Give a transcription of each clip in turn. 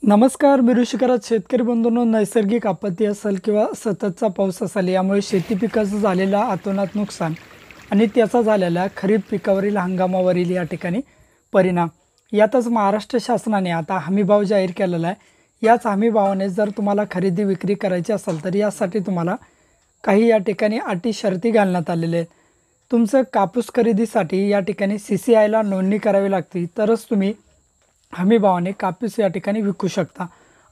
नमस्कार. मी ऋषिकरात शेतकरी बंधूंनो, नैसर्गिक आपत्ती असेल किंवा सततचा पाऊस असेल यामुळे शेती पिकाचं झालेला अतोनात नुकसान आणि त्याचा झालेला खरीप पिकावरील हंगामावरील या ठिकाणी परिणाम यातच महाराष्ट्र शासनाने आता हमीभाव जाहीर केलेला आहे. याच हमीभावाने जर तुम्हाला खरेदी विक्री करायची असेल तर यासाठी तुम्हाला काही या ठिकाणी अटी शर्ती घालण्यात आलेल्या आहेत. तुमचं कापूस खरेदीसाठी या ठिकाणी CCIला नोंदणी करावी लागते, तरच तुम्ही हमीभावाने कापूस या ठिकाणी विकू शकता.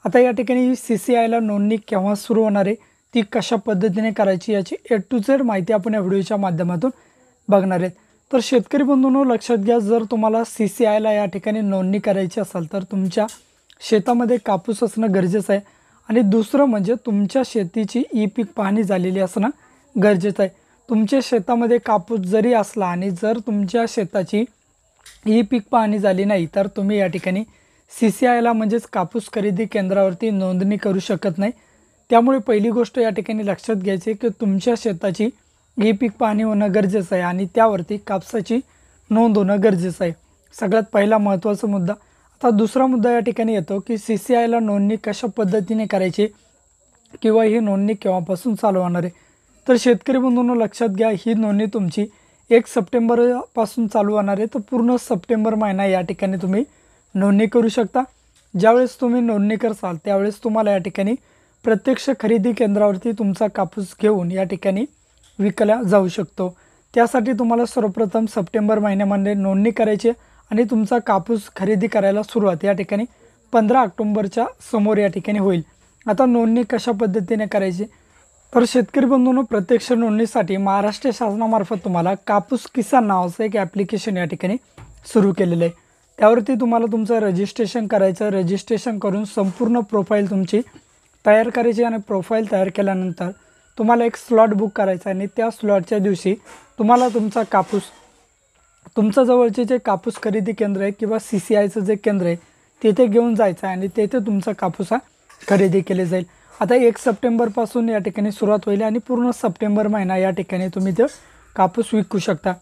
आता या ठिकाणी CCIला नोंदणी केव्हा सुरू होणार आहे, ती कशा पद्धतीने करायची याची A to Z माहिती आपण या व्हिडिओच्या माध्यमातून बघणार आहेत. तर शेतकरी बंधूंनो, लक्षात घ्या, जर तुम्हाला CCIला या ठिकाणी नोंदणी करायची असेल तर तुमच्या शेतामध्ये कापूस असणं गरजेचं आहे आणि दुसरं म्हणजे तुमच्या शेतीची पीक पाहणी झालेली असणं गरजेचं आहे. तुमच्या शेतामध्ये कापूस जरी असला आणि जर तुमच्या शेताची पीक पाहणी झाली नाही तर तुम्ही या ठिकाणी CCIला म्हणजेच कापूस खरेदी केंद्रावरती नोंदणी करू शकत नाही. त्यामुळे पहिली गोष्ट या ठिकाणी लक्षात घ्यायची की तुमच्या शेताची पीक पाहणी होणं गरजेचं आहे आणि त्यावरती कापसाची नोंद होणं गरजेचं आहे. सगळ्यात पहिला महत्त्वाचा मुद्दा. आता दुसरा मुद्दा या ठिकाणी येतो की CCIला नोंदणी कशा पद्धतीने करायची किंवा ही नोंदणी केव्हापासून चालू होणार आहे. तर शेतकरी बंधूंनो, लक्षात घ्या, ही नोंदणी तुमची 1 सप्टेंबरपासून चालू होणार आहे. तर पूर्ण सप्टेंबर महिना या ठिकाणी तुम्ही नोंदणी करू शकता. ज्यावेळेस तुम्ही नोंदणी करसाल त्यावेळेस तुम्हाला या ठिकाणी प्रत्यक्ष खरेदी केंद्रावरती तुमचा कापूस घेऊन या ठिकाणी विकला जाऊ शकतो. त्यासाठी तुम्हाला सर्वप्रथम सप्टेंबर महिन्यामध्ये नोंदणी करायची आणि तुमचा कापूस खरेदी करायला सुरुवात या ठिकाणी 15 ऑक्टोबरच्या समोर या ठिकाणी होईल. आता नोंदणी कशा पद्धतीने करायची, तर शेतकरी बंधूंनो, प्रत्यक्ष नोंदणीसाठी महाराष्ट्र शासनामार्फत तुम्हाला कापूस किसान नावाचं एक ॲप्लिकेशन या ठिकाणी सुरू केलेलं आहे. त्यावरती तुम्हाला तुमचं रजिस्ट्रेशन करायचं. रजिस्ट्रेशन करून संपूर्ण प्रोफाईल तुमची तयार करायची आणि प्रोफाईल तयार केल्यानंतर तुम्हाला एक स्लॉट बुक करायचा आणि त्या स्लॉटच्या दिवशी तुम्हाला तुमचा कापूस तुमच्या जवळचे जे कापूस खरेदी केंद्र आहे किंवा CCIचं जे केंद्र आहे तिथे घेऊन जायचं आहे आणि तेथे तुमचा कापूस खरेदी केले जाईल. आता 1 सप्टेंबरपासून या ठिकाणी सुरुवात होईल आणि पूर्ण सप्टेंबर महिना या ठिकाणी तुम्ही ते कापूस विकू शकता.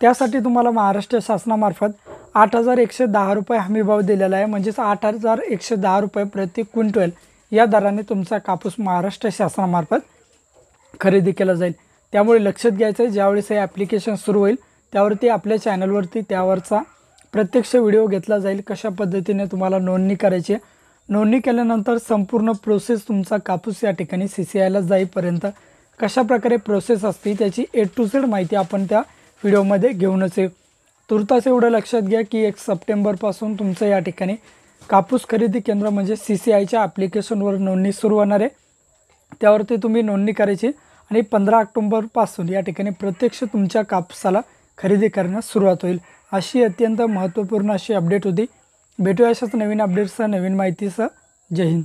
त्यासाठी तुम्हाला महाराष्ट्र शासनामार्फत 8,110 रुपये हमीभाव दिलेला आहे. म्हणजेच 8,110 रुपये प्रति क्विंटल या दराने तुमचा कापूस महाराष्ट्र शासनामार्फत खरेदी केला जाईल. त्यामुळे लक्षात घ्यायचं आहे, ज्यावेळेस हे ॲप्लिकेशन सुरू होईल त्यावरती आपल्या चॅनलवरती त्यावरचा प्रत्यक्ष व्हिडिओ घेतला जाईल, कशा पद्धतीने तुम्हाला नोंदणी करायची. नोंदणी केल्यानंतर संपूर्ण प्रोसेस तुमचा कापूस या ठिकाणी CCIला जाईपर्यंत कशा प्रकारे प्रोसेस असते त्याची A to Z माहिती आपण त्या व्हिडिओमध्ये घेऊनच आहे. तुर्तास एवढं लक्षात घ्या की 1 सप्टेंबरपासून तुमचं या ठिकाणी कापूस खरेदी केंद्र म्हणजे CCIच्या ॲप्लिकेशनवर नोंदणी सुरू होणार आहे. त्यावरती तुम्ही नोंदणी करायची आणि 15 ऑक्टोबरपासून या ठिकाणी प्रत्यक्ष तुमच्या कापसाला खरेदी करण्यास सुरुवात होईल. अशी अत्यंत महत्त्वपूर्ण अशी अपडेट होती. भेटूया अशाच नवीन अपडेट्ससह, नवीन माहितीसह. जय हिंद.